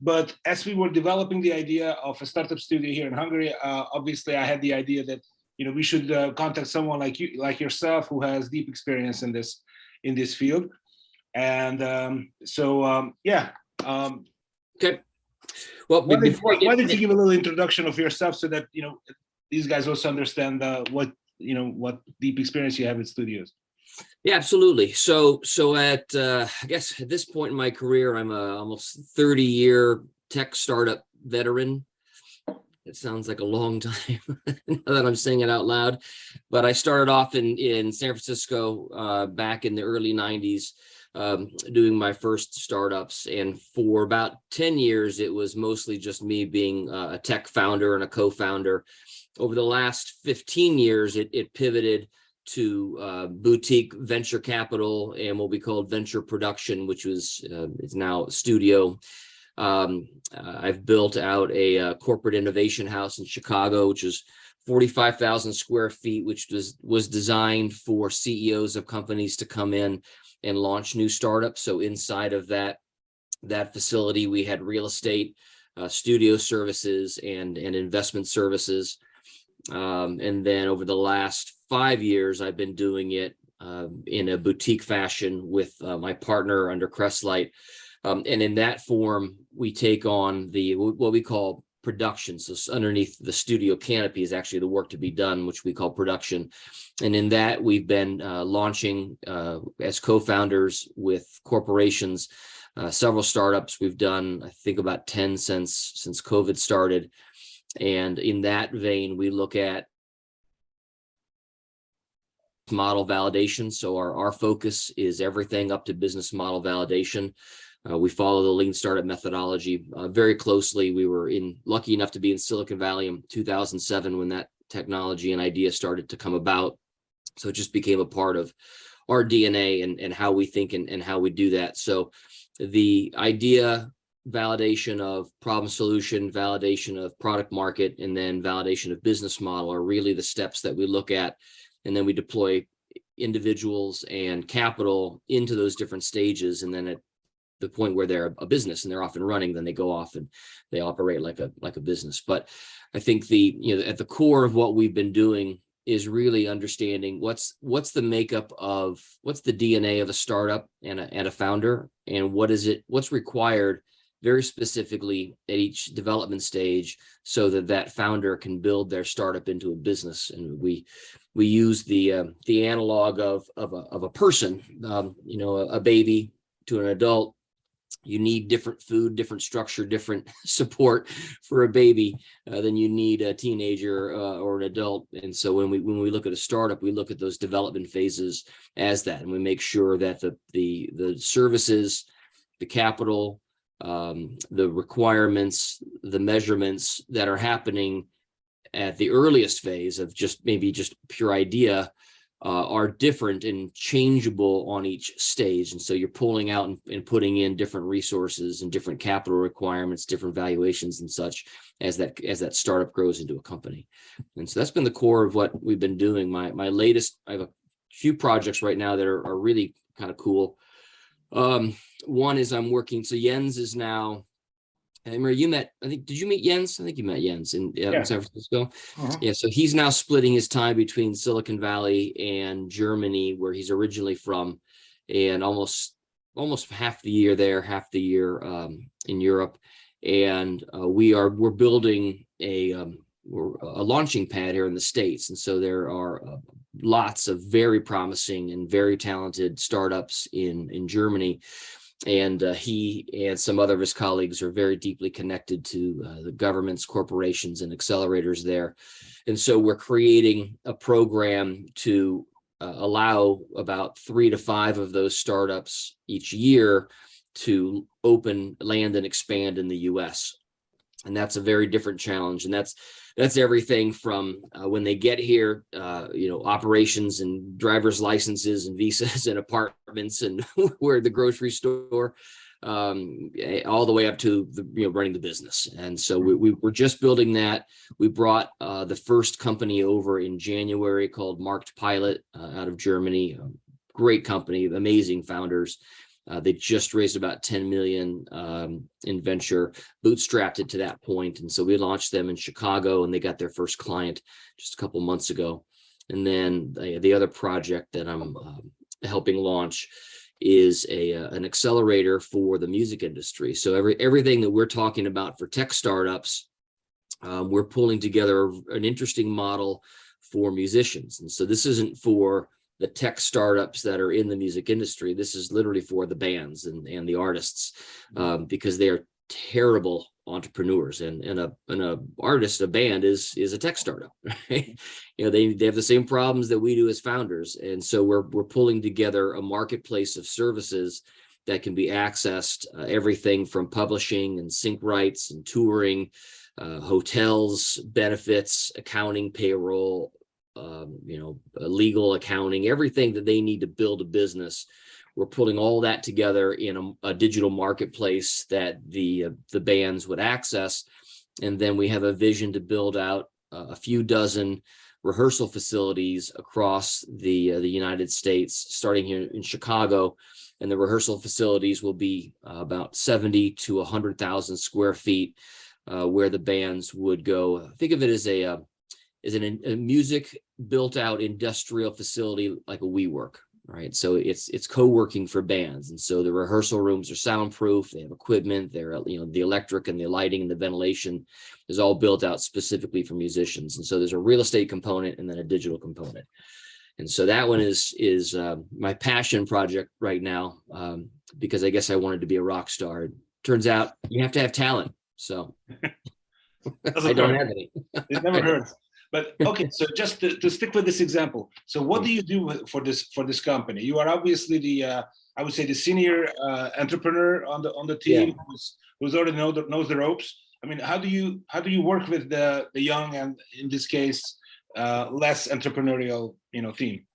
But as we were developing the idea of a startup studio here in Hungary, obviously I had the idea that we should contact someone like you, like yourself, who has deep experience in this field. And yeah. Okay. Well, why don't you give a little introduction of yourself so that these guys also understand what deep experience you have with studios. Yeah, absolutely. So at I guess at this point in my career, I'm a almost 30-year tech startup veteran. It sounds like a long time now that I'm saying it out loud, but I started off in San Francisco back in the early 90s, doing my first startups. And for about 10 years, it was mostly just me being a tech founder and a co-founder. Over the last 15 years, it pivoted to boutique venture capital and what we called venture production, which is now studio. I've built out a corporate innovation house in Chicago, which is 45,000 square feet, which was designed for CEOs of companies to come in and launch new startups. So inside of that facility, we had real estate, studio services, and investment services. And then over the last 5 years, I've been doing it in a boutique fashion with my partner under Crestlight. And in that form, we take on what we call production. So underneath the studio canopy is actually the work to be done, which we call production. And in that, we've been launching as co-founders with corporations, several startups. We've done, I think, about 10 since COVID started. And in that vein, we look at model validation. So our focus is everything up to business model validation. We follow the lean startup methodology very closely. We were lucky enough to be in Silicon Valley in 2007 when that technology and idea started to come about. So it just became a part of our DNA and how we think and how we do that. So the idea, validation of problem solution, validation of product market, and then validation of business model are really the steps that we look at. And then we deploy individuals and capital into those different stages. And then at the point where they're a business and they're off and running, then they go off and they operate like a business. But I think at the core of what we've been doing is really understanding what's the makeup of, what's the DNA of a startup and a founder, and what's required very specifically at each development stage so that founder can build their startup into a business. And we use the analog of a person, a baby to an adult. You need different food, different structure, different support for a baby than you need a teenager or an adult. And so when we look at a startup, we look at those development phases as that, and we make sure that the services, the capital, the requirements, the measurements that are happening at the earliest phase of just pure idea are different and changeable on each stage. And so you're pulling out and putting in different resources and different capital requirements, different valuations and such as that startup grows into a company. And so that's been the core of what we've been doing. My latest, I have a few projects right now that are really kind of cool. One is I'm working, so Jens is now, I remember did you meet Jens? I think you met Jens in San Francisco. Uh-huh. Yeah, so he's now splitting his time between Silicon Valley and Germany, where he's originally from, and almost half the year there, half the year in Europe. And we're building a launching pad here in the States. And so there are lots of very promising and very talented startups in Germany. And he and some other of his colleagues are very deeply connected to the governments, corporations, and accelerators there. And so we're creating a program to allow about 3 to 5 of those startups each year to open, land, and expand in the US. And that's a very different challenge. And that's everything from when they get here, operations and driver's licenses and visas and apartments and where the grocery store, all the way up to running the business. And so we're just building that. We brought the first company over in January called Marked Pilot out of Germany. Great company, amazing founders. They just raised about 10 million in venture, bootstrapped it to that point. And so we launched them in Chicago, and they got their first client just a couple months ago. And then the other project that I'm helping launch is an accelerator for the music industry. So everything that we're talking about for tech startups, we're pulling together an interesting model for musicians. And so this isn't for the tech startups that are in the music industry. This is literally for the bands and the artists, because they are terrible entrepreneurs. And a artist, a band is a tech startup, right? They have the same problems that we do as founders. And so we're pulling together a marketplace of services that can be accessed, everything from publishing and sync rights and touring, hotels, benefits, accounting, payroll, legal accounting, everything that they need to build a business. We're pulling all that together in a digital marketplace that the bands would access. And then we have a vision to build out a few dozen rehearsal facilities across the United States, starting here in Chicago. And the rehearsal facilities will be about 70 to 100,000 square feet, where the bands would go. Think of it as a music built out industrial facility, like a WeWork, right? So it's co-working for bands. And so the rehearsal rooms are soundproof. They have equipment. They're, the electric and the lighting and the ventilation is all built out specifically for musicians. And so there's a real estate component and then a digital component. And so that one is my passion project right now, because I guess I wanted to be a rock star. It turns out you have to have talent. So I don't have any. It never hurts. But okay, so just to stick with this example, so what do you do for this company? You are obviously I would say the senior entrepreneur on the team, yeah, who's already knows the ropes. I mean, how do you work with the young and, in this case, less entrepreneurial team?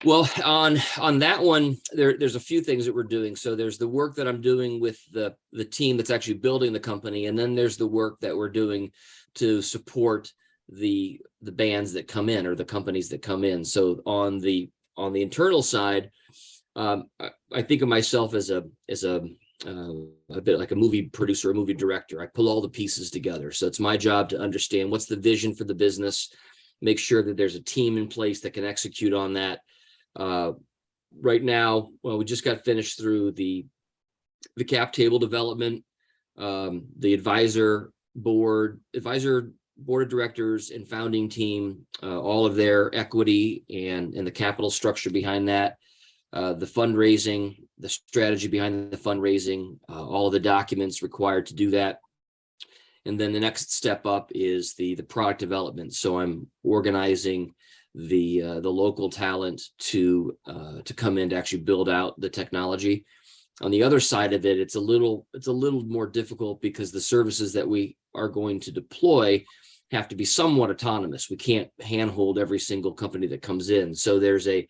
Well, on that one, there's a few things that we're doing. So there's the work that I'm doing with the team that's actually building the company, and then there's the work that we're doing to support the bands that come in, or the companies that come in. So on the internal side, I think of myself as a bit like a movie producer, a movie director. I pull all the pieces together. So it's my job to understand what's the vision for the business, make sure that there's a team in place that can execute on that. Right now, well, we just got finished through the cap table development, the advisor board of directors and founding team, all of their equity and the capital structure behind that, the fundraising, the strategy behind the fundraising, all of the documents required to do that. And then the next step up is the product development. So I'm organizing the local talent to come in to actually build out the technology. On the other side of it, it's a little more difficult, because the services that we are going to deploy have to be somewhat autonomous. We can't handhold every single company that comes in. So there's a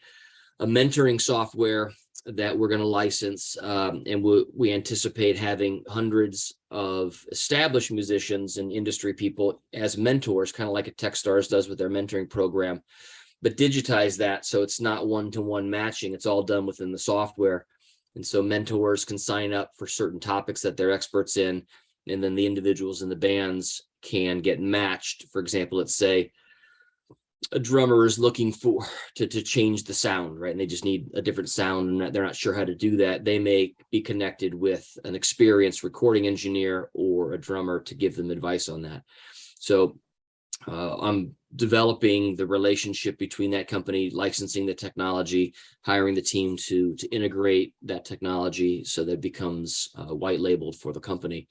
mentoring software that we're going to license, and we anticipate having hundreds of established musicians and industry people as mentors, kind of like a Techstars does with their mentoring program, but digitize that so it's not one-to-one matching. It's all done within the software. And so mentors can sign up for certain topics that they're experts in, and then the individuals in the bands can get matched. For example, let's say a drummer is looking to change the sound, right? And they just need a different sound, and they're not sure how to do that. They may be connected with an experienced recording engineer or a drummer to give them advice on that. So I'm developing the relationship between that company, licensing the technology, hiring the team to integrate that technology so that it becomes white labeled for the company.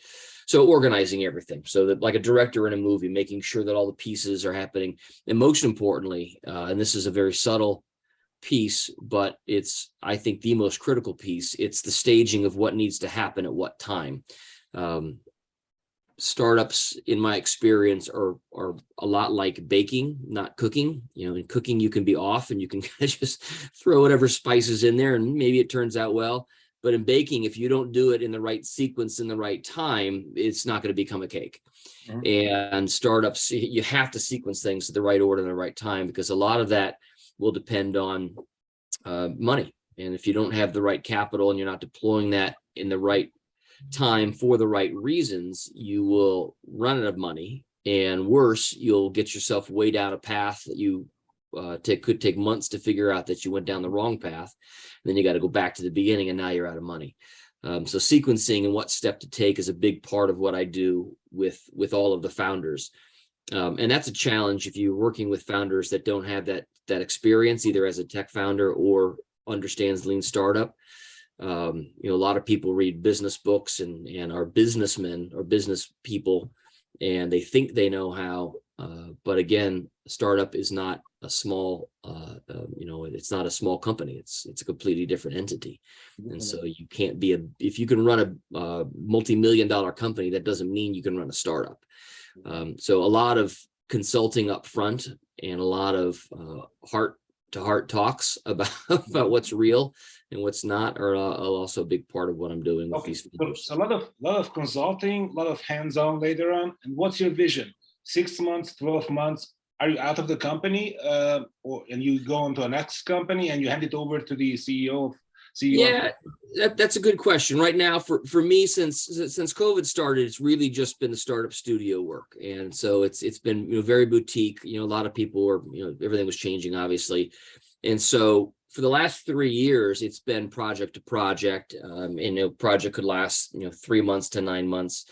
So organizing everything, so that, like a director in a movie, making sure that all the pieces are happening. And most importantly, and this is a very subtle piece, but it's, I think, the most critical piece, it's the staging of what needs to happen at what time. Startups, in my experience, are a lot like baking, not cooking. In cooking, you can be off and you can just throw whatever spices in there and maybe it turns out well. But in baking, if you don't do it in the right sequence in the right time, it's not going to become a cake. Mm-hmm. And startups, you have to sequence things in the right order and the right time, because a lot of that will depend on money. And if you don't have the right capital and you're not deploying that in the right time for the right reasons, you will run out of money. And worse, you'll get yourself way down a path that you could take months to figure out that you went down the wrong path. And then you got to go back to the beginning, and now you're out of money. So sequencing and what step to take is a big part of what I do with all of the founders. And that's a challenge if you're working with founders that don't have that experience, either as a tech founder or understands lean startup. A lot of people read business books and are businessmen or business people, and they think they know how. But again, startup is not a small, it's not a small company. It's a completely different entity. And so you can't be if you can run a multi-million-dollar company, that doesn't mean you can run a startup. So a lot of consulting up front and a lot of heart-to-heart talks about what's real and what's not are also a big part of what I'm doing with these founders. So a lot of consulting, a lot of hands-on later on. And what's your vision? 6 months, 12 months? Are you out of the company, and you go on to a next company and you hand it over to the CEO? Yeah, that's a good question. Right now, for me, since COVID started, it's really just been the startup studio work, and so it's been very boutique. A lot of people were everything was changing, obviously, and so for the last 3 years, it's been project to project, and project could last 3 months to 9 months,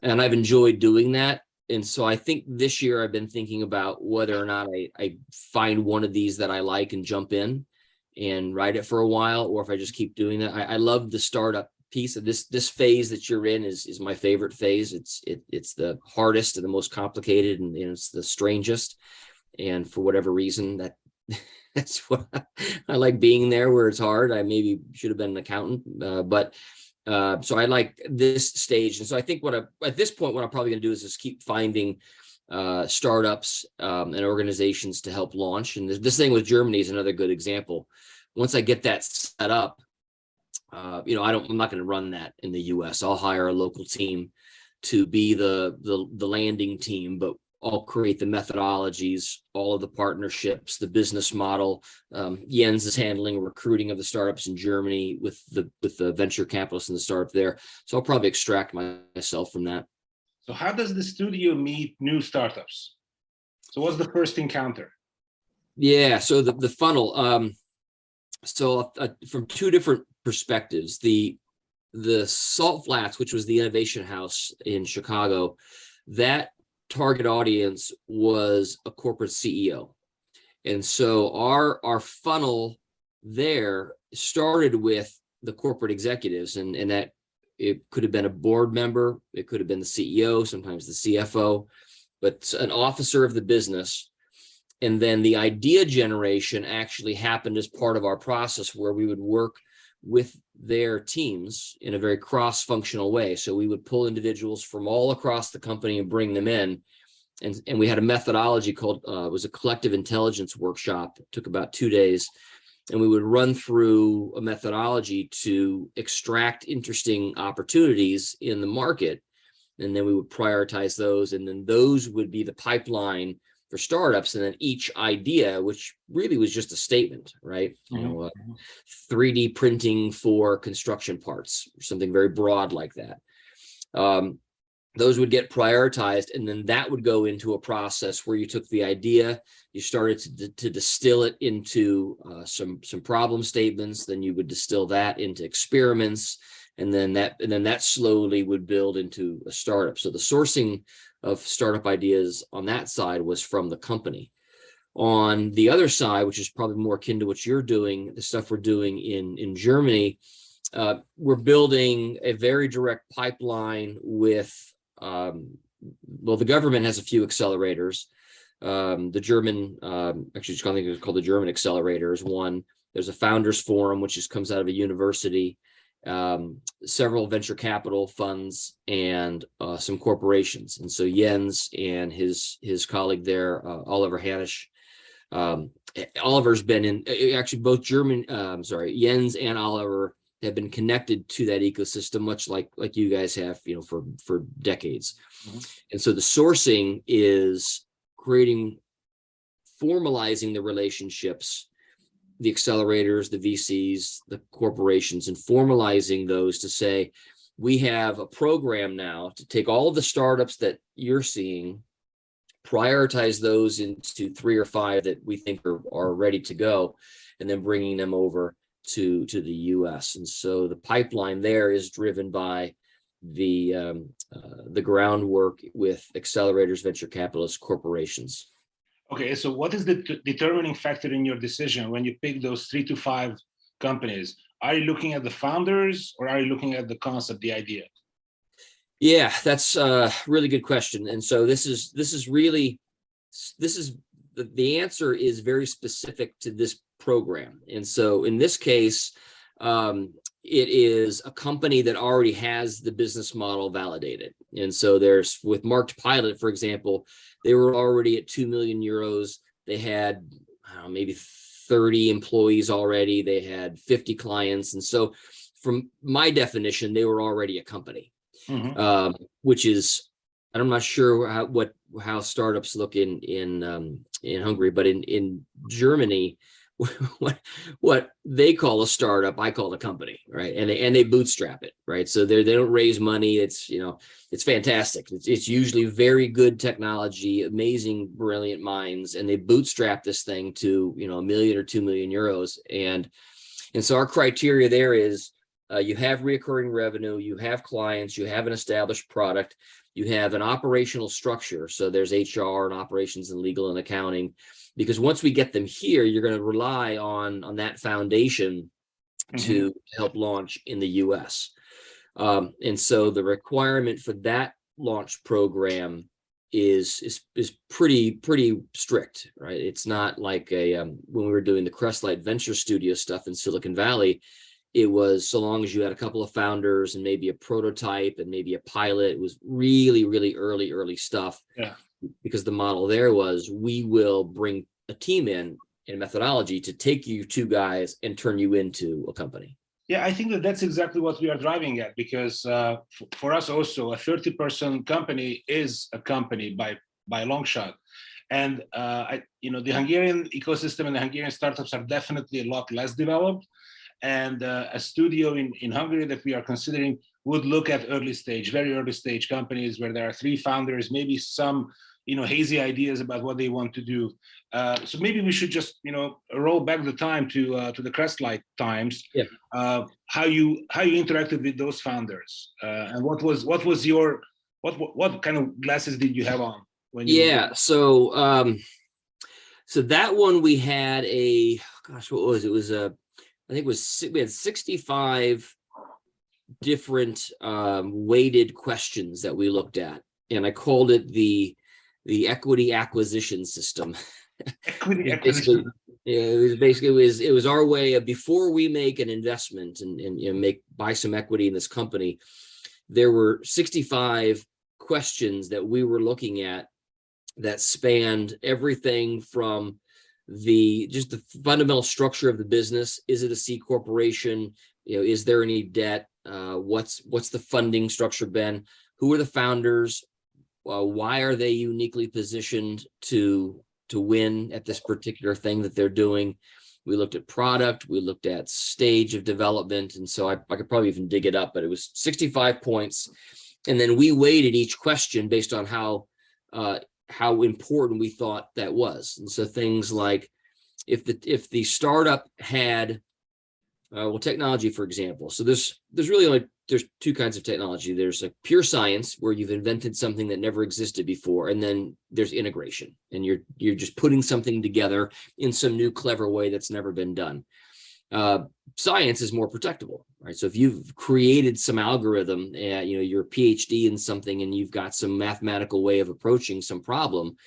and I've enjoyed doing that. And so I think this year I've been thinking about whether or not I find one of these that I like and jump in and ride it for a while, or if I just keep doing that. I love the startup piece of this phase that you're in is my favorite phase. It's the hardest and the most complicated, and it's the strangest. And for whatever reason, that's what I like being there, where it's hard. I maybe should have been an accountant, so I like this stage. And so I think at this point, what I'm probably going to do is just keep finding startups and organizations to help launch. And this thing with Germany is another good example. Once I get that set up, I'm not going to run that in the US. I'll hire a local team to be the landing team, but I'll create the methodologies, all of the partnerships, the business model. Jens is handling recruiting of the startups in Germany with the venture capitalists and the startup there. So I'll probably extract myself from that. So how does the studio meet new startups? So what's the first encounter? Yeah, so the funnel. From two different perspectives, the Salt Flats, which was the innovation house in Chicago, that target audience was a corporate CEO. And so our funnel there started with the corporate executives, and that it could have been a board member, it could have been the CEO, sometimes the CFO, but an officer of the business. And then the idea generation actually happened as part of our process, where we would work with their teams in a very cross-functional way. So we would pull individuals from all across the company and bring them in. And we had a methodology called, it was a collective intelligence workshop. It took about 2 days. And we would run through a methodology to extract interesting opportunities in the market. And then we would prioritize those. And then those would be the pipeline for startups. And then each idea, which really was just a statement, right? 3D printing for construction parts, something very broad like that. Those would get prioritized, and then that would go into a process where you took the idea, you started to distill it into some problem statements, then you would distill that into experiments, and then that slowly would build into a startup. So the sourcing of startup ideas on that side was from the company. On the other side, which is probably more akin to what you're doing, the stuff we're doing in Germany, we're building a very direct pipeline with the government has a few accelerators. The German, actually, I think it's called the German Accelerator is one. There's a founders forum, which comes out of a university, several venture capital funds, and some corporations. And so Jens and his colleague there, Oliver Hanisch, Oliver's been in actually both Jens and Oliver have been connected to that ecosystem, much like you guys have, for decades. Mm-hmm. And so the sourcing is formalizing the relationships the accelerators, the VCs, the corporations, and formalizing those to say, we have a program now to take all of the startups that you're seeing, prioritize those into 3 or 5 that we think are ready to go, and then bringing them over to the US. And so the pipeline there is driven by the groundwork with accelerators, venture capitalists, corporations. Okay, so what is the determining factor in your decision when you pick those 3 to 5 companies? Are you looking at the founders, or are you looking at the concept, the idea? Yeah, that's a really good question. And so this is the answer is very specific to this program. And so in this case, it is a company that already has the business model validated. And so there's, with Marked Pilot, for example, they were already at 2 million euros. They had, I don't know, maybe 30 employees already. They had 50 clients. And so from my definition, they were already a company, which is, and I'm not sure how startups look in Hungary, but in Germany, what they call a startup, I call a company, right? And they bootstrap it, right? So they don't raise money. It's, it's fantastic. It's usually very good technology, amazing, brilliant minds, and they bootstrap this thing to, 1 million or 2 million euros. And so our criteria there is, you have recurring revenue, you have clients, you have an established product, you have an operational structure. So there's HR and operations and legal and accounting, because once we get them here, you're going to rely on that foundation to help launch in the US. And so the requirement for that launch program is pretty strict, right? It's not like when we were doing the Crestlight Venture Studio stuff in Silicon Valley. It was, so long as you had a couple of founders and maybe a prototype and maybe a pilot, it was really, really early stuff. Yeah. Because the model there was, we will bring a team in methodology to take you 2 guys and turn you into a company. Yeah, I think that's exactly what we are driving at, because for us also, a 30-person company is a company by a long shot. And the Hungarian ecosystem and the Hungarian startups are definitely a lot less developed. And a studio in Hungary that we are considering would look at very early stage companies where there are 3 founders, maybe some hazy ideas about what they want to do. So maybe we should just roll back the time to the Crestlight times. Yeah. How you interacted with those founders, and what kind of glasses did you have on when you? Yeah. So that one we had what was it? It was I think we had 65 different weighted questions that we looked at, and I called it the equity acquisition system. Equity acquisition. It was our way of, before we make an investment and buy some equity in this company, there were 65 questions that we were looking at that spanned everything from just the fundamental structure of the business. Is it a C corporation? Is there any debt? What's the funding structure been? Who are the founders? Why are they uniquely positioned to win at this particular thing that they're doing? We looked at product, we looked at stage of development. And so I could probably even dig it up, but it was 65 points. And then we weighted each question based on how important we thought that was. And so things like, if the startup had technology, for example. So there's really there's 2 kinds of technology. There's a pure science, where you've invented something that never existed before, and then there's integration, and you're just putting something together in some new clever way that's never been done. Science is more protectable, right? So if you've created some algorithm, you're a PhD in something, and you've got some mathematical way of approaching some problem,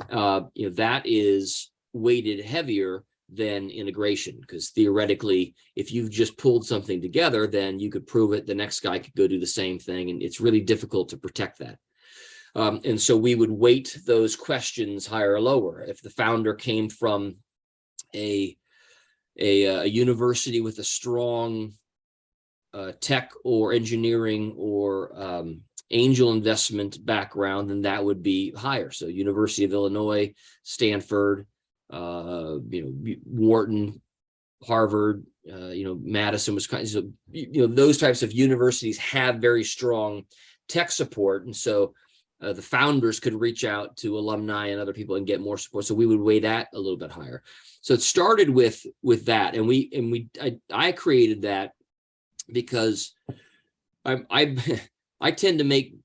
that is weighted heavier than integration, because theoretically, if you've just pulled something together, then you could prove it, the next guy could go do the same thing, and it's really difficult to protect that. And so we would weight those questions higher or lower. If the founder came from a university with a strong tech or engineering or angel investment background, then that would be higher. So University of Illinois, Stanford, Wharton, Harvard, Madison, Wisconsin, so, those types of universities have very strong tech support. And so the founders could reach out to alumni and other people and get more support. So we would weigh that a little bit higher. So it started with that. And I created that because I tend to make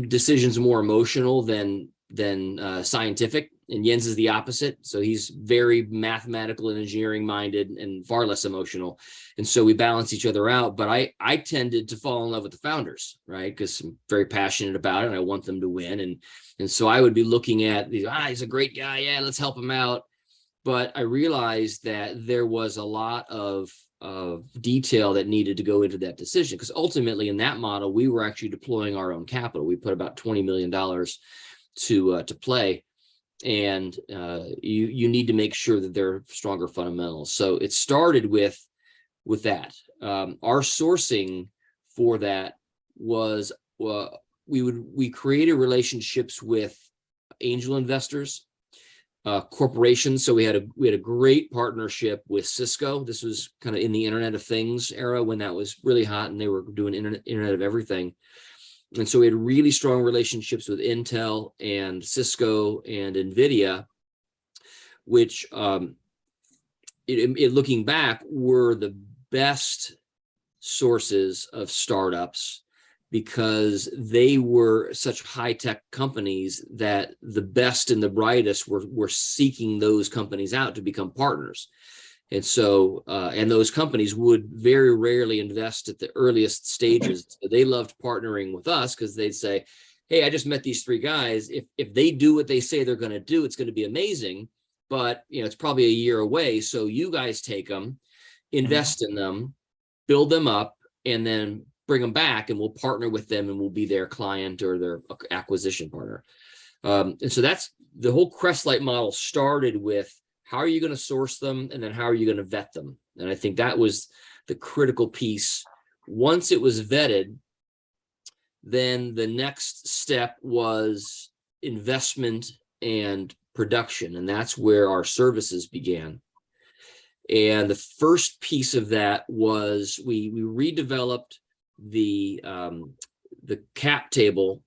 decisions more emotional than scientific, and Jens is the opposite. So he's very mathematical and engineering minded and far less emotional, and so we balance each other out. But I tended to fall in love with the founders, right? Because I'm very passionate about it and I want them to win, and so I would be looking at these. He's a great guy, yeah, let's help him out. But I realized that there was a lot of detail that needed to go into that decision, because ultimately in that model we were actually deploying our own capital. We put about $20 million to play, and you need to make sure that there are stronger fundamentals. So it started with that. Our sourcing for that was we created relationships with angel investors, corporations. So we had a great partnership with Cisco. This was kind of in the Internet of Things era when that was really hot and they were doing Internet of Everything. And so we had really strong relationships with Intel and Cisco and NVIDIA, which looking back were the best sources of startups, because they were such high-tech companies that the best and the brightest were seeking those companies out to become partners. And so, and those companies would very rarely invest at the earliest stages. So they loved partnering with us because they'd say, hey, I just met these three guys. If they do what they say they're going to do, it's going to be amazing. But, it's probably a year away. So you guys take them, invest in them, build them up, and then bring them back, and we'll partner with them and we'll be their client or their acquisition partner. And so that's the whole Crestlight model started with, how are you going to source them? And then how are you going to vet them? And I think that was the critical piece. Once it was vetted, then the next step was investment and production. And that's where our services began. And the first piece of that was we redeveloped the cap table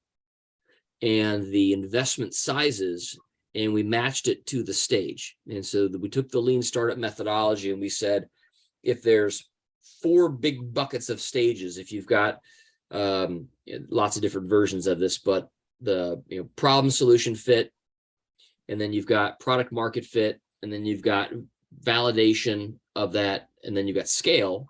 and the investment sizes, and we matched it to the stage. And so we took the lean startup methodology and we said, if there's 4 big buckets of stages, if you've got lots of different versions of this, but the problem solution fit, and then you've got product market fit, and then you've got validation of that, and then you've got scale.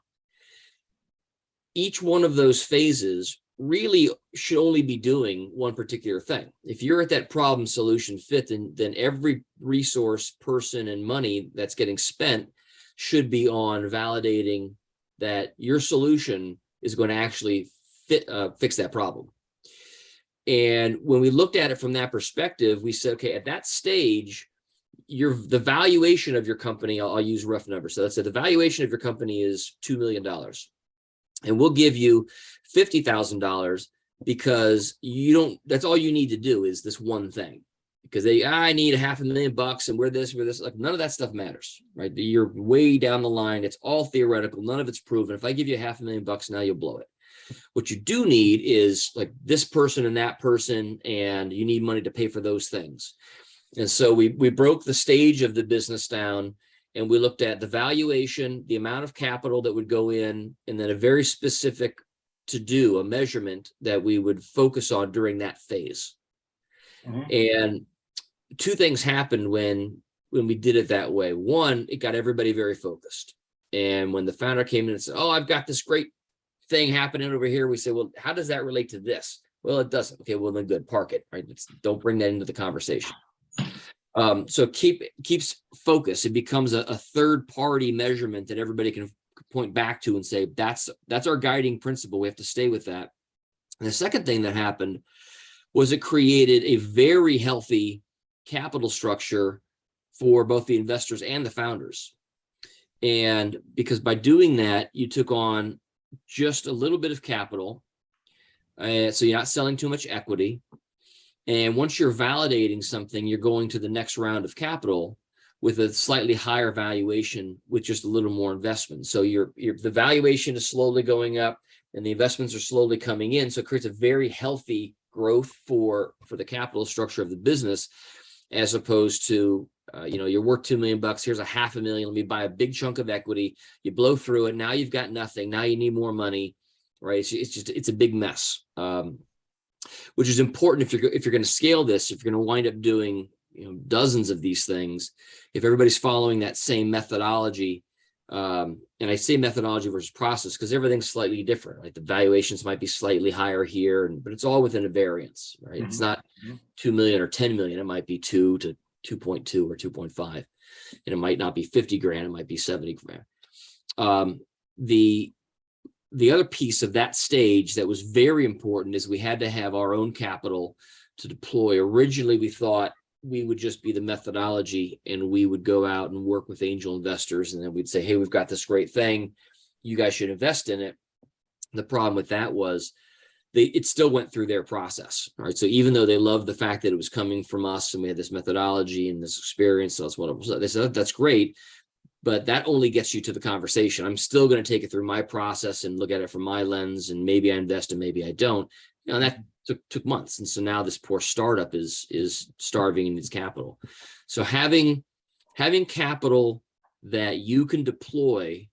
Each one of those phases really should only be doing one particular thing. If you're at that problem solution fit, then every resource, person, and money that's getting spent should be on validating that your solution is going to actually fix that problem. And when we looked at it from that perspective, we said, okay, at that stage, the valuation of your company, I'll use rough numbers. So let's say the valuation of your company is $2 million. And we'll give you $50,000 because that's all you need to do is this one thing. Because I need $500,000 and we're this, like none of that stuff matters, right? You're way down the line. It's all theoretical. None of it's proven. If I give you $500,000 now, you'll blow it. What you do need is like this person and that person, and you need money to pay for those things. And so we broke the stage of the business down, and we looked at the valuation, the amount of capital that would go in, and then a very specific a measurement that we would focus on during that phase. And 2 things happened when we did it that way. One, it got everybody very focused. And when the founder came in and said, oh, I've got this great thing happening over here, we say, well, how does that relate to this? Well, it doesn't. Okay, well, then good, park it, right? Don't bring that into the conversation. So keeps focus. It becomes a third-party measurement that everybody can point back to and say, that's our guiding principle. We have to stay with that. And the second thing that happened was it created a very healthy capital structure for both the investors and the founders. And because by doing that, you took on just a little bit of capital. So you're not selling too much equity. And once you're validating something, you're going to the next round of capital. with a slightly higher valuation with just a little more investment. So the valuation is slowly going up and the investments are slowly coming in. So it creates a very healthy growth for the capital structure of the business, as opposed to, you're worth $2 million. Here's a $500,000. Let me buy a big chunk of equity. You blow through it. Now you've got nothing. Now you need more money, right? It's a big mess, which is important if you're going to scale this, if you're going to wind up doing dozens of these things, if everybody's following that same methodology. And I say methodology versus process because everything's slightly different. Like the valuations might be slightly higher here, but it's all within a variance, right? Mm-hmm. It's not 2 million or 10 million. It might be 2 to 2.2 or 2.5, and it might not be 50 grand. It might be 70 grand. The other piece of that stage that was very important is we had to have our own capital to deploy. Originally, we thought we would just be the methodology and we would go out and work with angel investors. And then we'd say, hey, we've got this great thing. You guys should invest in it. The problem with that was it still went through their process. Right. So even though they loved the fact that it was coming from us and we had this methodology and this experience, so that's what it was. They said, that's great, but that only gets you to the conversation. I'm still going to take it through my process and look at it from my lens. And maybe I invest and maybe I don't. And that took months. And so now this poor startup is starving in its capital. So having capital that you can deploy,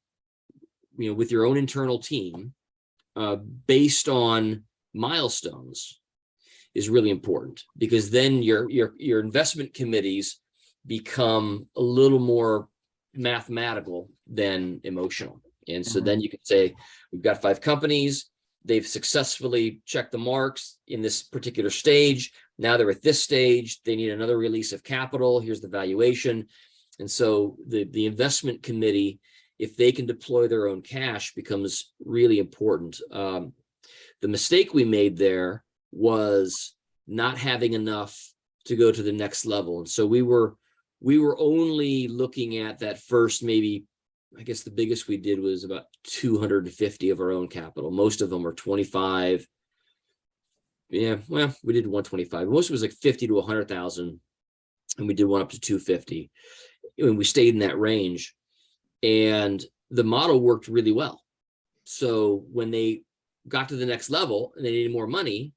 with your own internal team, based on milestones is really important, because then your investment committees become a little more mathematical than emotional. And so then you can say, we've got 5 companies. They've successfully checked the marks in this particular stage. Now they're at this stage. They need another release of capital. Here's the valuation. And so the investment committee, if they can deploy their own cash, becomes really important. The mistake we made there was not having enough to go to the next level. And so we were only looking at that first, maybe, I guess the biggest we did was about 250 of our own capital. Most of them were 25. Yeah, well, we did 125. Most was like 50 to 100,000, and we did one up to 250. And we stayed in that range, and the model worked really well. So when they got to the next level and they needed more money,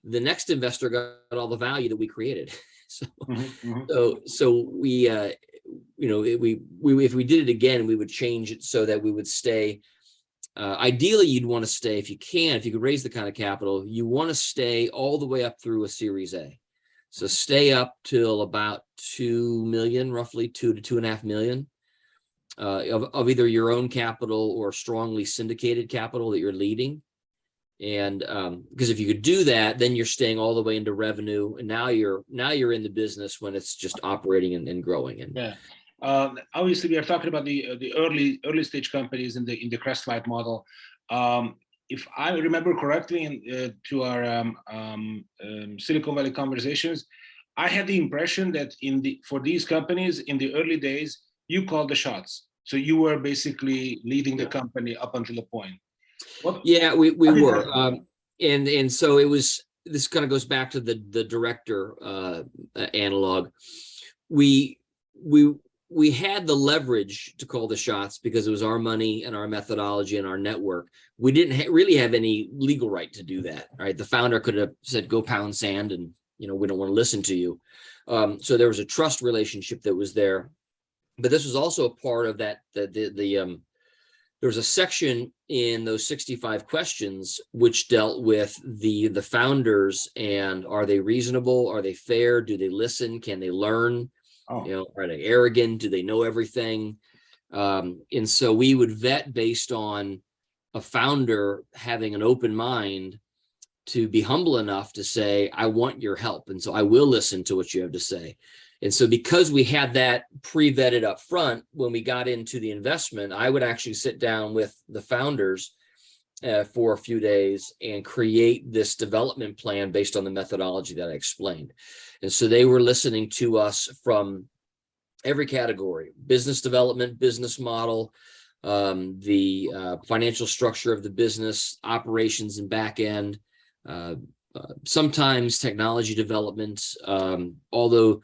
the next investor got all the value that we created. So we if we did it again, we would change it so that we would stay. Ideally, you'd want to stay, if you could raise the kind of capital, you want to stay all the way up through a Series A. So stay up till about 2 million, roughly 2 to 2.5 million of either your own capital or strongly syndicated capital that you're leading. And because if you could do that, then you're staying all the way into revenue, and now you're in the business when it's just operating and growing. And yeah, obviously we are talking about the early stage companies in the Crestlight model. If I remember correctly, to our Silicon Valley conversations, I had the impression that for these companies in the early days, you called the shots. So you were basically leading the company up until a point. Yeah, we were, and so it was. This kind of goes back to the director analog. We had the leverage to call the shots because it was our money and our methodology and our network. We didn't really have any legal right to do that. Right, the founder could have said, "Go pound sand," and we don't want to listen to you. So there was a trust relationship that was there, but this was also a part of that. There was a section in those 65 questions which dealt with the founders, and are they reasonable? Are they fair? Do they listen? Can they learn? Are they arrogant? Do they know everything? And so we would vet based on a founder having an open mind to be humble enough to say, I want your help. And so I will listen to what you have to say. And so because we had that pre-vetted up front, when we got into the investment, I would actually sit down with the founders for a few days and create this development plan based on the methodology that I explained. And so they were listening to us from every category: business development, business model, the financial structure of the business, operations and back end, sometimes technology development, although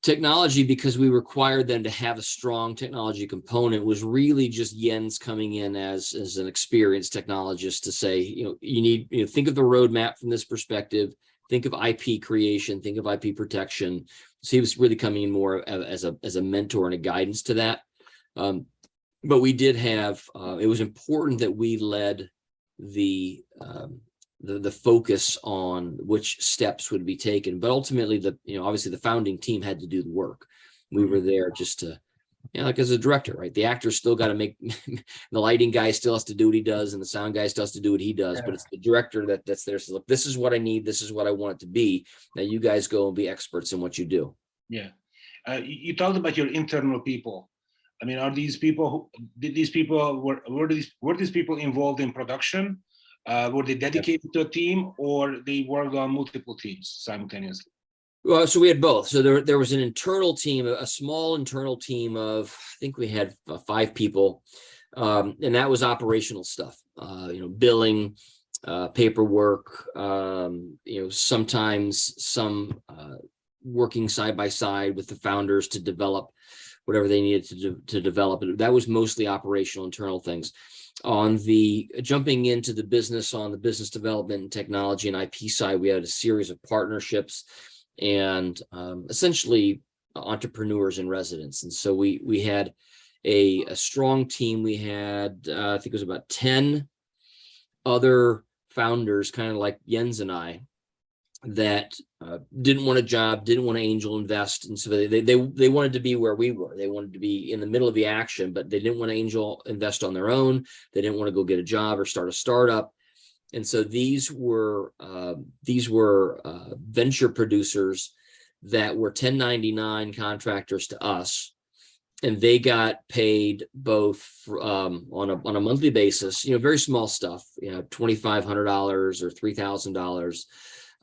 Technology, because we required them to have a strong technology component, was really just Jens coming in as an experienced technologist to say, you need, think of the roadmap from this perspective, think of IP creation, think of IP protection. So he was really coming in more as a mentor and a guidance to that. But we did have, it was important that we led the focus on which steps would be taken. But ultimately, obviously the founding team had to do the work. We were there just to, like as a director, right? The actor still got to make, the lighting guy still has to do what he does, and the sound guy still has to do what he does. Yeah. But it's the director that's there. So look, this is what I need. This is what I want it to be. Now you guys go and be experts in what you do. Yeah. You talked about your internal people. I mean, are these people were these people involved in production? Were they dedicated to a team, or they worked on multiple teams simultaneously? Well, so we had both. So there was an internal team, a small internal team of, I think we had 5 people, and that was operational stuff. Billing, paperwork. Sometimes some working side by side with the founders to develop whatever they needed to develop. That was mostly operational internal things. On the jumping into the business, on the business development and technology and IP side, we had a series of partnerships and essentially entrepreneurs in residence. And so we had a strong team. We had, I think it was about 10 other founders, kind of like Jens and I, that didn't want a job, didn't want to angel invest. And so they wanted to be where we were. They wanted to be in the middle of the action, but they didn't want to angel invest on their own. They didn't want to go get a job or start a startup. And so these were venture producers that were 1099 contractors to us. And they got paid both on a monthly basis, very small stuff, $2,500 or $3,000.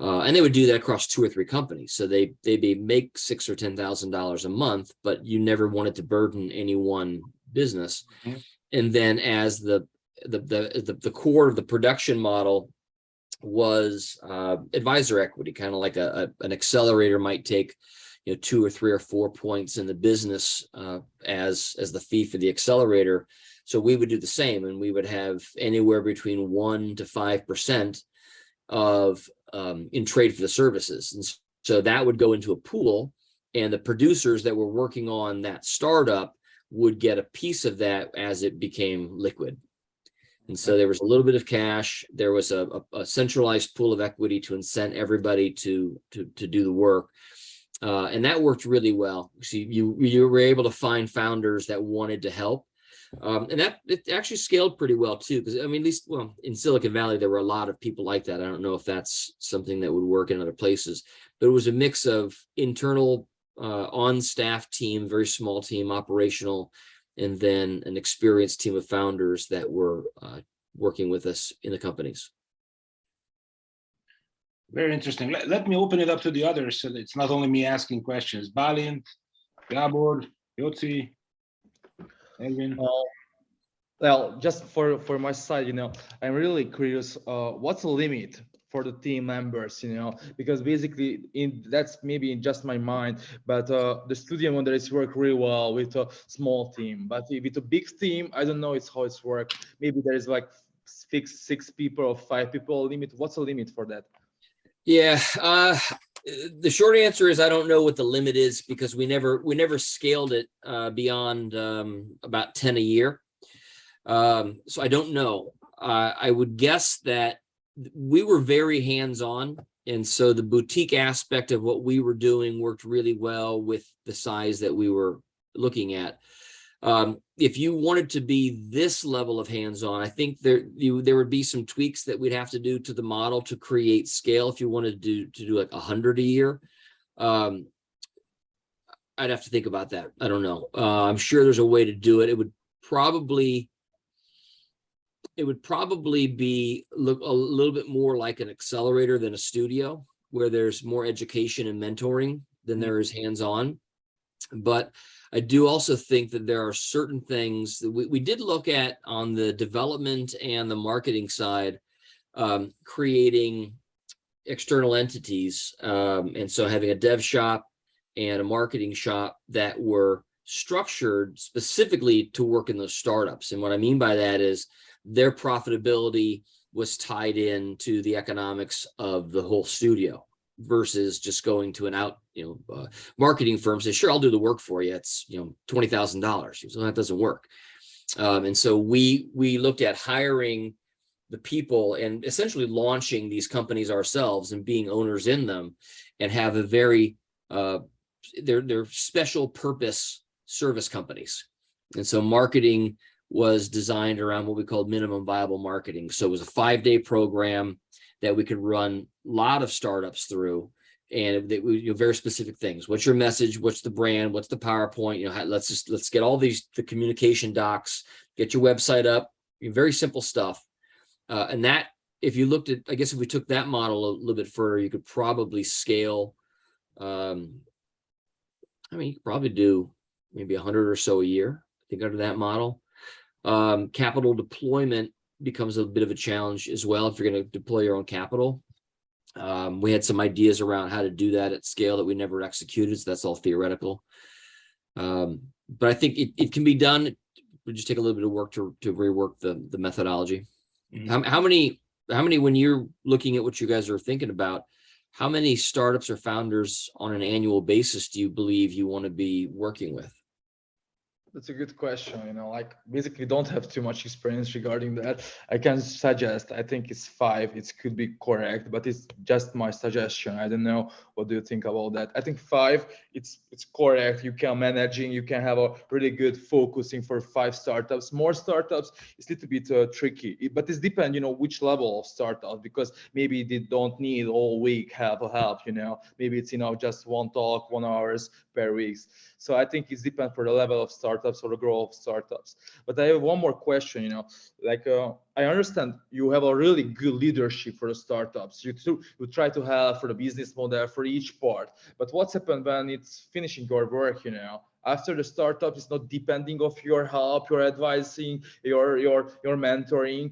And they would do that across 2 or 3 companies. So they make $6,000 or $10,000 a month, but you never wanted to burden any one business. Mm-hmm. And then as the core of the production model was advisor equity, kind of like an accelerator might take 2 or 3 or 4 points in the business as the fee for the accelerator. So we would do the same, and we would have anywhere between 1% to 5% of in trade for the services. And so that would go into a pool, and the producers that were working on that startup would get a piece of that as it became liquid. And so there was a little bit of cash. There was a centralized pool of equity to incent everybody to do the work. And that worked really well. So you were able to find founders that wanted to help. And that it actually scaled pretty well too, because at least in Silicon Valley there were a lot of people like that. I don't know if that's something that would work in other places, but it was a mix of internal on-staff team, very small team, operational, and then an experienced team of founders that were working with us in the companies. Very interesting. Let me open it up to the others, so that it's not only me asking questions. Balint, Gabor, Yotzi, Elvin. Well, just for my side, I'm really curious. What's the limit for the team members? Because basically, that's maybe in just my mind, but the studio models work really well with a small team. But with a big team, I don't know how it's work. Maybe there is like 6 people or 5 people limit. What's the limit for that? Yeah, the short answer is I don't know what the limit is, because we never scaled it beyond about 10 a year. So I don't know. I would guess that we were very hands-on, and so the boutique aspect of what we were doing worked really well with the size that we were looking at. If you wanted to be this level of hands-on, I think there would be some tweaks that we'd have to do to the model to create scale. If you wanted to do like 100 a year, I'd have to think about that. I don't know. I'm sure there's a way to do it. It would probably look a little bit more like an accelerator than a studio, where there's more education and mentoring than there is hands-on. But I do also think that there are certain things that we did look at on the development and the marketing side, creating external entities. And so having a dev shop and a marketing shop that were structured specifically to work in those startups. And what I mean by that is their profitability was tied in to the economics of the whole studio versus just going to an marketing firm, say, sure, I'll do the work for you. It's, $20,000. So that doesn't work. And so we looked at hiring the people and essentially launching these companies ourselves and being owners in them, and have a very, they're special purpose service companies. And so marketing was designed around what we called minimum viable marketing. So it was a 5-day program that we could run a lot of startups through, and very specific things. What's your message? What's the brand? What's the PowerPoint? Let's get all the communication docs, get your website up, very simple stuff. And that, if you looked at, I guess if we took that model a little bit further, you could probably scale. You could probably do maybe 100 or so a year, I think, under that model. Capital deployment becomes a bit of a challenge as well if you're going to deploy your own capital. We had some ideas around how to do that at scale that we never executed, so that's all theoretical. But I think it can be done. It would just take a little bit of work to rework the methodology. Mm-hmm. How many, when you're looking at what you guys are thinking about, how many startups or founders on an annual basis do you believe you want to be working with? That's a good question. Basically don't have too much experience regarding that. I can suggest, I think it's 5. It could be correct, but it's just my suggestion. I don't know. What do you think about that? I think 5, it's correct. You can managing, you can have a really good focusing for 5 startups. More startups, it's a little bit tricky, but it depends, which level of startup, because maybe they don't need all week help. Maybe it's, just one talk, 1 hours per week. So I think it depends for the level of startups or the growth of startups. But I have one more question, I understand you have a really good leadership for the startups. You try to have for the business model for each part. But what's happened when it's finishing your work, after the startup is not depending of your help, your advising, your mentoring.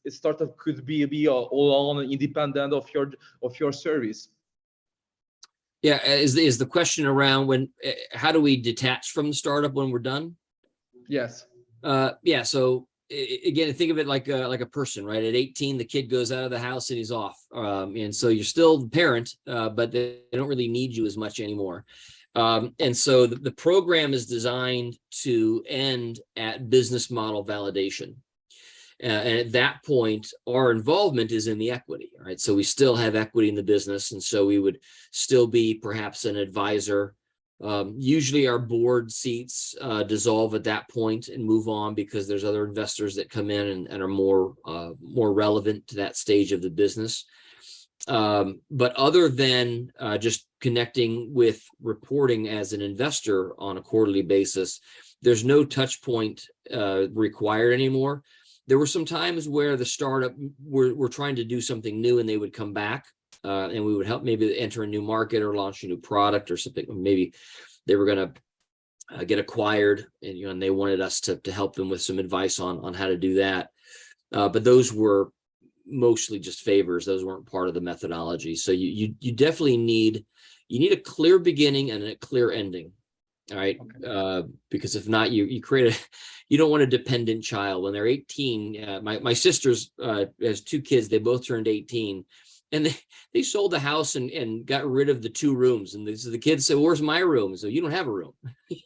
A startup could be all alone, independent of your service. Yeah, is the question around how do we detach from the startup when we're done? Yes. Yeah. So again, think of it like a person, right? At 18, the kid goes out of the house and he's off, and so you're still the parent, but they don't really need you as much anymore. And so the program is designed to end at business model validation. And at that point, our involvement is in the equity, right? So we still have equity in the business. And so we would still be perhaps an advisor. Usually our board seats dissolve at that point and move on because there's other investors that come in and are more relevant to that stage of the business. But other than just connecting with reporting as an investor on a quarterly basis, there's no touch point required anymore. There were some times where the startup were trying to do something new and they would come back and we would help maybe enter a new market or launch a new product or something. Maybe they were going to get acquired and they wanted us to help them with some advice on how to do that. But those were mostly just favors. Those weren't part of the methodology. So you definitely need a clear beginning and a clear ending. All right. Okay. Because if not, you don't want a dependent child when they're 18. My sister's has 2 kids. They both turned 18 and they sold the house and got rid of the 2 rooms. And the kids said, where's my room? So you don't have a room.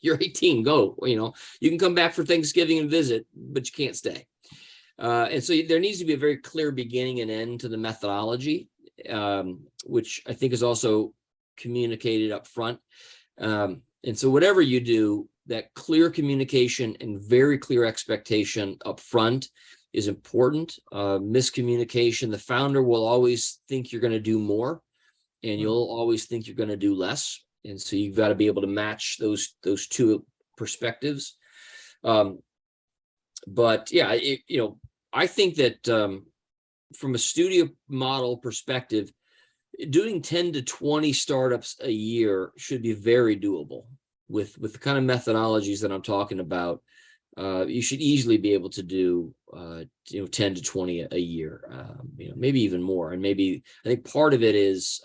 You're 18, go, you can come back for Thanksgiving and visit, but you can't stay. And so there needs to be a very clear beginning and end to the methodology, which I think is also communicated up front. And so whatever you do, that clear communication and very clear expectation up front is important. Miscommunication, the founder will always think you're going to do more and you'll always think you're going to do less. And so you've got to be able to match those 2 perspectives. But yeah, I think that from a studio model perspective, doing 10 to 20 startups a year should be very doable with the kind of methodologies that I'm talking about. You should easily be able to do 10 to 20 a year, maybe even more. And maybe I think part of it is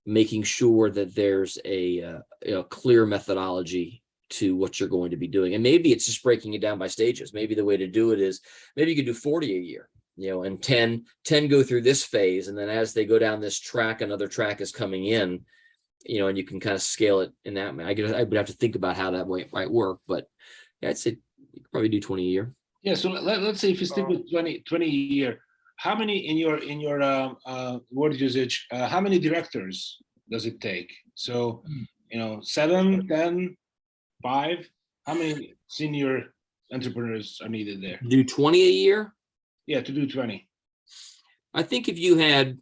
making sure that there's a clear methodology to what you're going to be doing. And maybe it's just breaking it down by stages. Maybe the way to do it is, maybe you could do 40 a year, and 10 go through this phase. And then as they go down this track, another track is coming in, and you can kind of scale it in that way. I would have to think about how that might work, but yeah, I'd say you could probably do 20 a year. Yeah. So let's say if you stick with 20 a year, how many in your word usage, how many directors does it take? So, 7, 10, 5, how many senior entrepreneurs are needed there? Do 20 a year? Yeah, to do 20. I think if you had,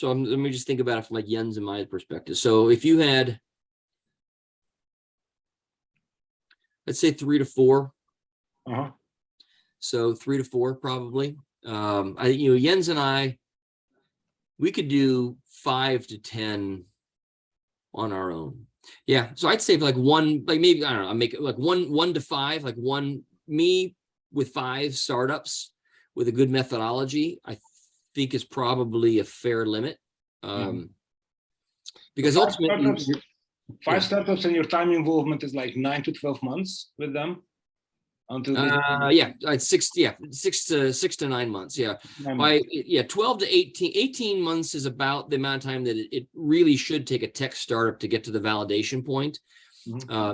let me just think about it from like Jens and my perspective. So if you had, let's say 3 to 4. So 3 to 4 probably. Jens and I, we could do 5 to 10 on our own. Yeah. So I'd say like one, like maybe, I don't know, I make it like 1 to 5, like me with 5 startups with a good methodology, I think is probably a fair limit. Because ultimately 5 startups and your time involvement is like 9 to 12 months with them. Until like 6 to 9 months. Yeah. 12 to 18 months is about the amount of time that it really should take a tech startup to get to the validation point.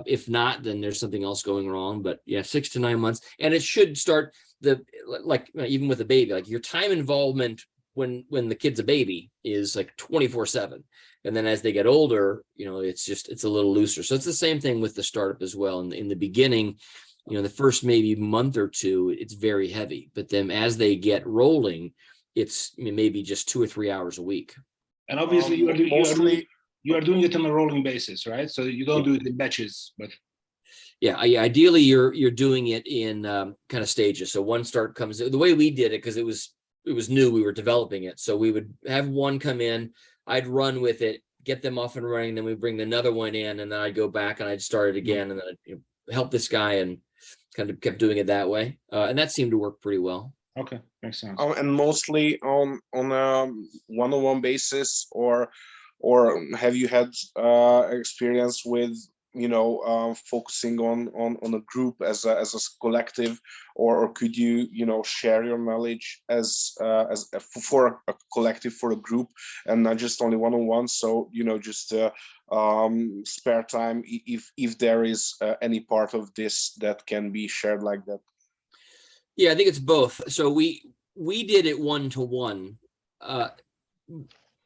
If not, then there's something else going wrong. But yeah, 6 to 9 months. And it should start even with a baby, like your time involvement when the kid's a baby is like 24/7. And then as they get older, it's a little looser. So it's the same thing with the startup as well. In the beginning, the first maybe month or two, it's very heavy. But then as they get rolling, it's maybe just 2 or 3 hours a week. And obviously you are doing it on a rolling basis, right? So you don't do it in batches, but yeah, ideally you're doing it in kind of stages. So one start comes, the way we did it, because it was new, we were developing it. So we would have one come in, I'd run with it, get them off and running, then we bring another one in, and then I'd go back and I'd start it again, and then I'd help this guy, and kind of kept doing it that way. And that seemed to work pretty well. Okay, makes sense. And mostly on a one-on-one basis, or have you had experience with focusing on a group as a collective, or could you share your knowledge as for a collective, for a group, and not just only one-on-one? So just spare time, if there is any part of this that can be shared like that. Yeah, I think it's both. So we did it 1-to-1.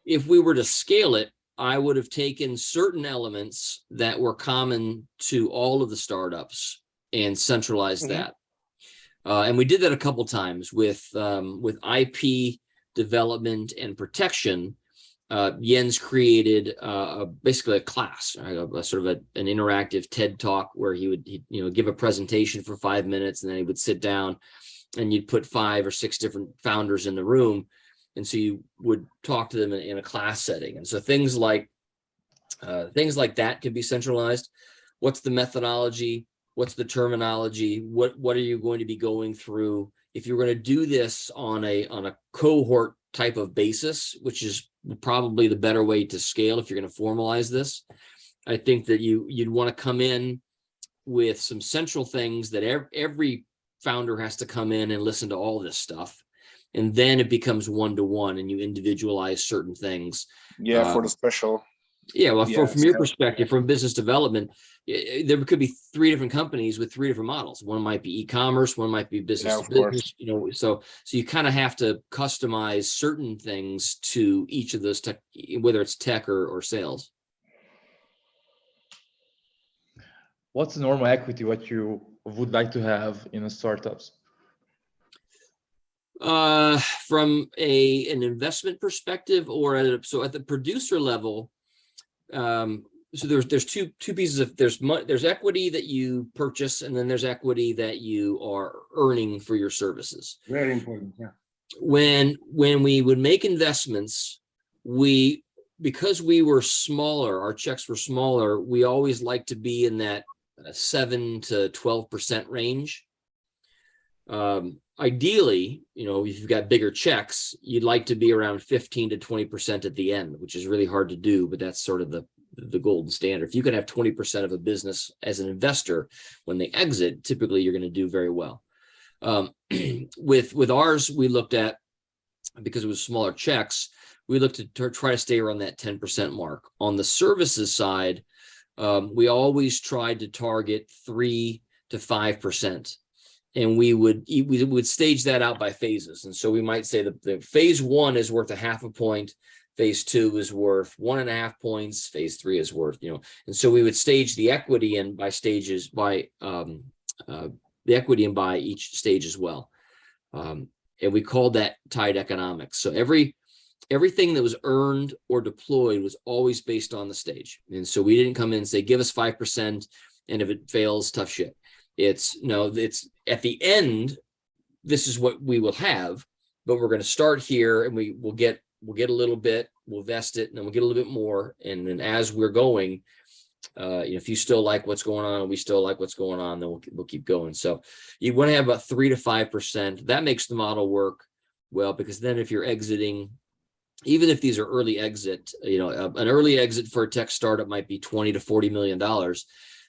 If we were to scale it, I would have taken certain elements that were common to all of the startups and centralized that. And we did that a couple times with IP development and protection. Jens created basically a class, a sort of an interactive TED talk where he would give a presentation for 5 minutes, and then he would sit down, and you'd put 5 or 6 different founders in the room. And so you would talk to them in a class setting. And so things like that can be centralized. What's the methodology? What's the terminology? What are you going to be going through? If you're going to do this on a cohort type of basis, which is probably the better way to scale if you're going to formalize this, I think that you'd want to come in with some central things that every founder has to come in and listen to all this stuff. And then it becomes 1-to-1, and you individualize certain things. Yeah, for the special. Yeah, well, from your perspective, from business development, there could be 3 different companies with 3 different models. One might be e-commerce, one might be business to business. So you kind of have to customize certain things to each of those tech, whether it's tech or sales. What's the normal equity what you would like to have in startups? From an investment perspective, or at the producer level, so there's two pieces of there's equity that you purchase, and then there's equity that you are earning for your services. Very important. Yeah. When we would make investments, because we were smaller, our checks were smaller, we always like to be in that 7 to 12% range. ideally, if you've got bigger checks, you'd like to be around 15 to 20% at the end, which is really hard to do, but that's sort of the golden standard. If you can have 20% of a business as an investor when they exit, typically you're going to do very well. With ours, we looked at, because it was smaller checks, we looked to try to stay around that 10% mark. On the services side, we always tried to target 3 to 5%. And we would stage that out by phases. And so we might say that the phase 1 is worth 0.5 point. Phase 2 is worth 1.5 points. Phase 3 is worth, and so we would stage the equity in by stages, by the equity in by each stage as well. And we called that tied economics. So everything that was earned or deployed was always based on the stage. And so we didn't come in and say, give us 5%. And if it fails, tough shit. It's at the end, this is what we will have, but we're going to start here and we'll get a little bit, we'll vest it, and then we'll get a little bit more. And then as we're going, if you still like what's going on and we still like what's going on, then we'll keep going. So you want to have about 3 to 5%. That makes the model work well, because then if you're exiting, even if these are early exit, an early exit for a tech startup might be $20 to $40 million.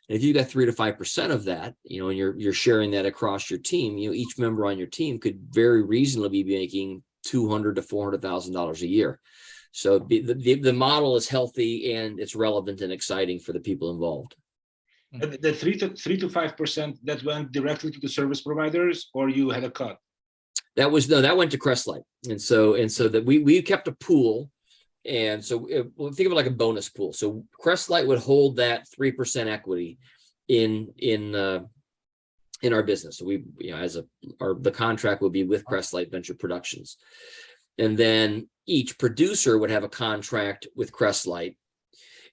And if you got 3 to 5% of that, and you're sharing that across your team, each member on your team could very reasonably be making $200,000 to $400,000 a year. So the model is healthy and it's relevant and exciting for the people involved. The 3 to 5% that went directly to the service providers, or you had a cut? That went to Crestlight, and so that we kept a pool. And so think of it like a bonus pool. So Crestlight would hold that 3% equity in our business. So the contract would be with Crestlight Venture Productions. And then each producer would have a contract with Crestlight.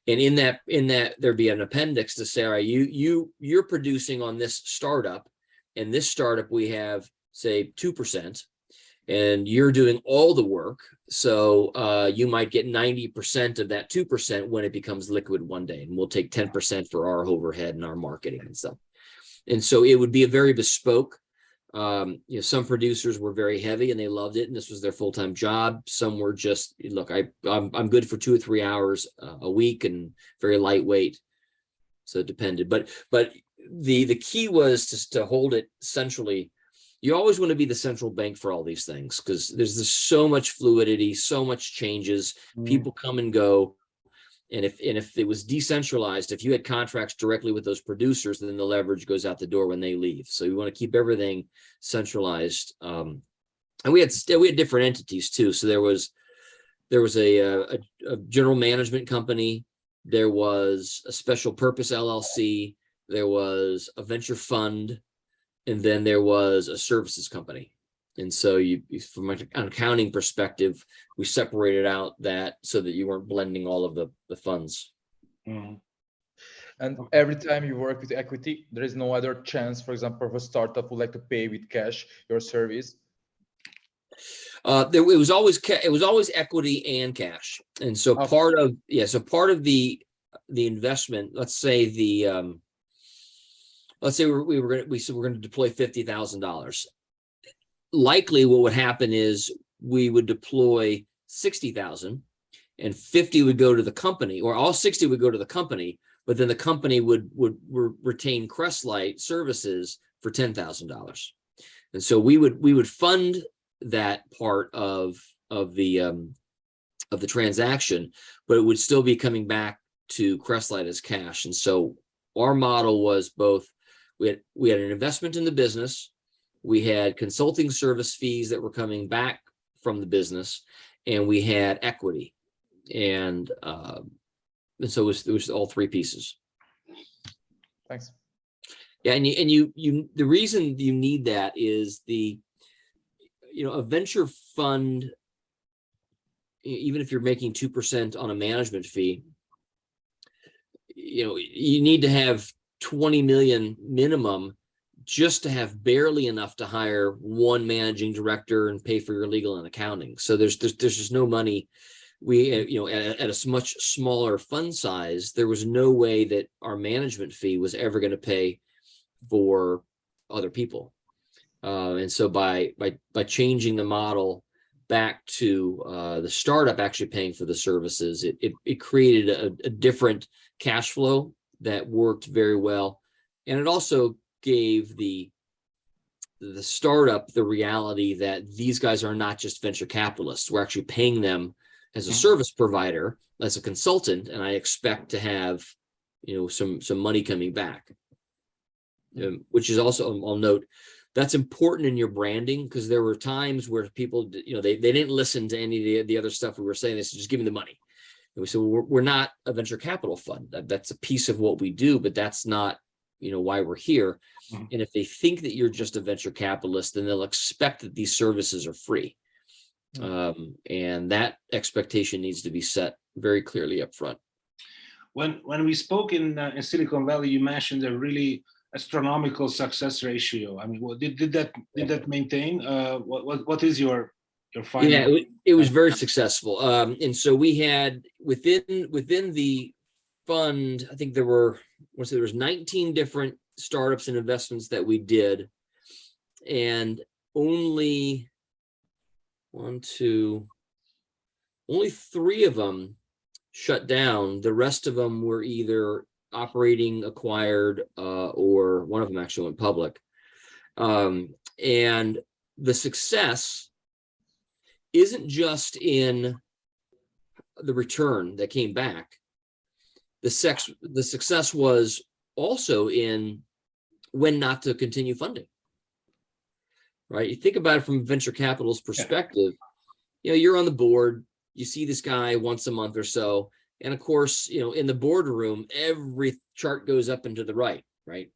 And in that there'd be an appendix to say, all right, you're producing on this startup, and this startup we have, say, 2%. And you're doing all the work. So you might get 90% of that 2% when it becomes liquid one day. And we'll take 10% for our overhead and our marketing and stuff. And so it would be a very bespoke. Some producers were very heavy and they loved it, and this was their full-time job. Some were just, look, I'm good for 2 or 3 hours a week and very lightweight. So it depended. But the key was to hold it centrally. You always want to be the central bank for all these things, because there's so much fluidity, so much changes, people come and go. And if it was decentralized, if you had contracts directly with those producers, then the leverage goes out the door when they leave. So you want to keep everything centralized. And we had different entities too. So there was a general management company, there was a special purpose LLC, there was a venture fund, and then there was a services company. And so from an accounting perspective, we separated out that so that you weren't blending all of the funds. And every time you work with equity, there is no other chance, for example, if a startup would like to pay with cash your service? It was always equity and cash. And so part of the investment, let's say we're going to deploy $50,000. Likely what would happen is we would deploy 60,000 and 50 would go to the company, or all 60 would go to the company, but then the company would retain Crestlight services for $10,000. And so we would fund that part of the transaction, but it would still be coming back to Crestlight as cash. And so our model was both, we had an investment in the business, we had consulting service fees that were coming back from the business, and we had equity. And so it was all three pieces. Thanks. Yeah, and you the reason you need that is a venture fund, even if you're making 2% on a management fee, you need to have 20 million minimum just to have barely enough to hire one managing director and pay for your legal and accounting. So there's just no money. We, at a much smaller fund size, there was no way that our management fee was ever going to pay for other people. And so by changing the model back to the startup actually paying for the services, it created a different cash flow that worked very well. And it also gave the startup the reality that these guys are not just venture capitalists. We're actually paying them as a service provider, as a consultant, and I expect to have, some money coming back. Which is also, I'll note, that's important in your branding, because there were times where people, they didn't listen to any of the other stuff we were saying. They said, just give me the money. And we said, well, we're not a venture capital fund. That's a piece of what we do, but that's not, why we're here. And if they think that you're just a venture capitalist, then they'll expect that these services are free. And that expectation needs to be set very clearly up front. When we spoke in Silicon Valley, you mentioned a really astronomical success ratio. I mean, did that maintain? What is your final? Yeah, it was very successful. And so we had within the fund, I think there was 19 different startups and investments that we did, and only 3 of them shut down. The rest of them were either operating, acquired, or one of them actually went public. And the success isn't just in the return that came back. The success was also in when not to continue funding. Right? You think about it from venture capital's perspective. You're on the board, you see this guy once a month or so, and of course, in the boardroom, every chart goes up and to the right, right?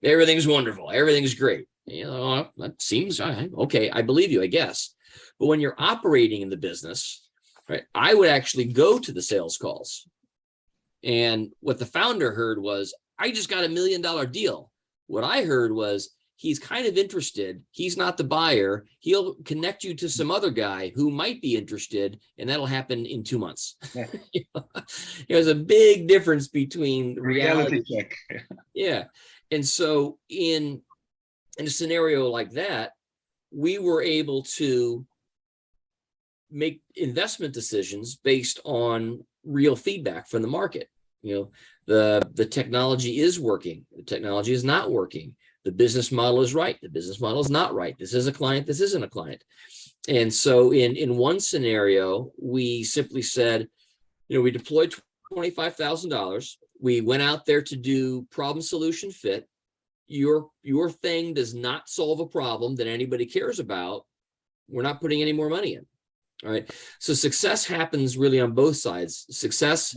Everything's wonderful, everything's great. That seems okay. I believe you, I guess. But when you're operating in the business, right, I would actually go to the sales calls. And what the founder heard was, I just got $1 million deal. What I heard was, he's kind of interested. He's not the buyer. He'll connect you to some other guy who might be interested, and that'll happen in 2 months. Yeah. There's a big difference between reality check. Yeah. And so in a scenario like that, we were able to make investment decisions based on real feedback from the market. The technology is working. The technology is not working. The business model is right. The business model is not right. This is a client. This isn't a client. And so in one scenario, we simply said, we deployed $25,000. We went out there to do problem solution fit. Your thing does not solve a problem that anybody cares about. We're not putting any more money in. All right. So success happens really on both sides. Success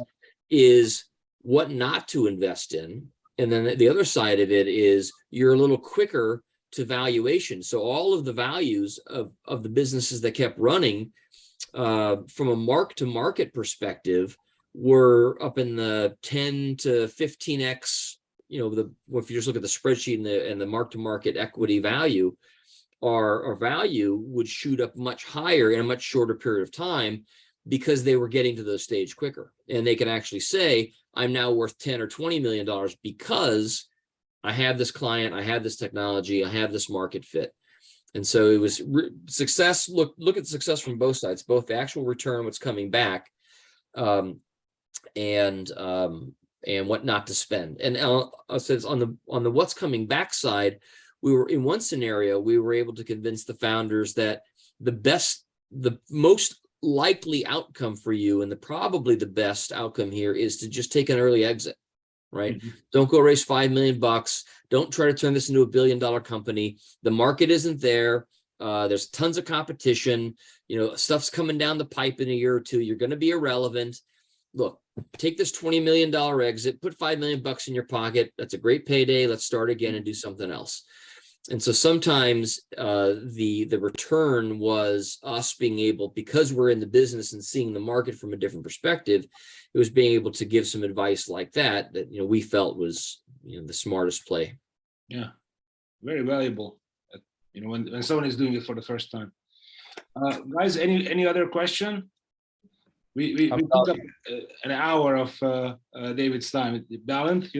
is what not to invest in. And then the other side of it is you're a little quicker to valuation. So all of the values of the businesses that kept running from a mark to market perspective were up in the 10 to 15x, if you just look at the spreadsheet and the mark to market equity value, our value would shoot up much higher in a much shorter period of time, because they were getting to those stage quicker. And they can actually say, I'm now worth 10 or $20 million because I have this client, I have this technology, I have this market fit. And so it was success. Look at success from both sides, both the actual return, what's coming back, and what not to spend. And I'll say on the what's coming back side, we were in one scenario, we were able to convince the founders that the most likely outcome for you, and probably the best outcome here, is to just take an early exit, right? Mm-hmm. Don't go raise $5 million. Don't try to turn this into $1 billion company. The market isn't there. There's tons of competition. Stuff's coming down the pipe in a year or two. You're going to be irrelevant. Look, take this $20 million exit, put $5 million in your pocket. That's a great payday. Let's start again and do something else. And so sometimes the return was us being able, because we're in the business and seeing the market from a different perspective, it was being able to give some advice like that we felt was the smartest play. Yeah, very valuable. When someone is doing it for the first time. Guys, any other question? We took up an hour of David's time. Balint,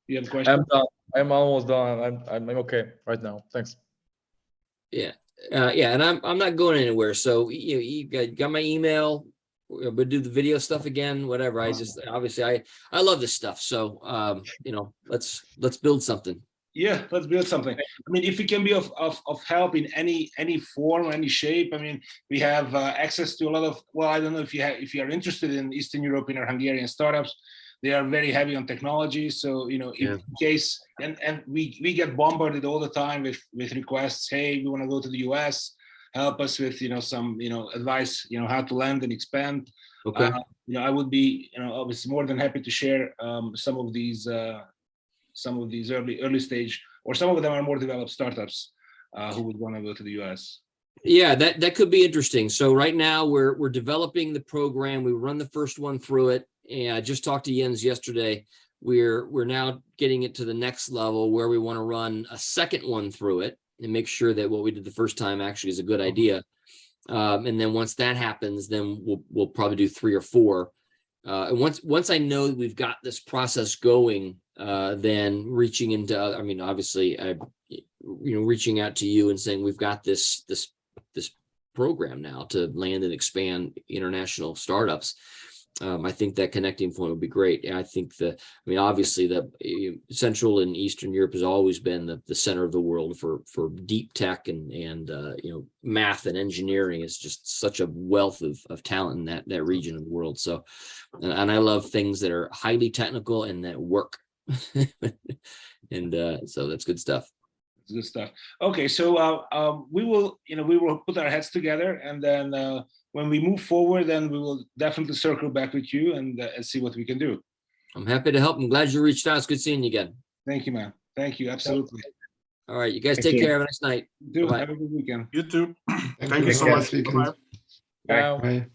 you have a question? I'm done. I'm almost done. I'm okay right now. Thanks. Yeah. Yeah. And I'm not going anywhere. So you got my email. We'll do the video stuff again, whatever. I just, obviously I love this stuff. So, let's build something. Yeah, let's build something. I mean, if we can be of help in any form, any shape. I mean, we have access to a lot of. Well, I don't know if you are interested in Eastern European or Hungarian startups. They are very heavy on technology. So in case and we get bombarded all the time with requests. Hey, we want to go to the US. Help us with some advice. How to land and expand. Okay. I would be obviously more than happy to share some of these early stage, or some of them are more developed startups who would want to go to the US. Yeah, that could be interesting. So right now we're developing the program. We run the first one through it, and I just talked to Jens yesterday. We're now getting it to the next level where we want to run a second one through it and make sure that what we did the first time actually is a good idea. And then once that happens, then we'll probably do 3 or 4. And once I know that we've got this process going, then reaching into, I mean, obviously, reaching out to you and saying we've got this program now to land and expand international startups. I think that connecting point would be great. And I think obviously the Central and Eastern Europe has always been the center of the world for deep tech and math and engineering. Is just such a wealth of talent in that region of the world. So, and I love things that are highly technical and that work. And so that's good stuff. It's good stuff. Okay, so we will put our heads together, and then when we move forward, then we will definitely circle back with you and see what we can do. I'm happy to help. I'm glad you reached out. It's good seeing you again. Thank you, man. Thank you. Absolutely. All right, you guys take care. Have a nice night. Do have a good weekend. You too. Thank you so so much. much. Bye. Ciao. Bye.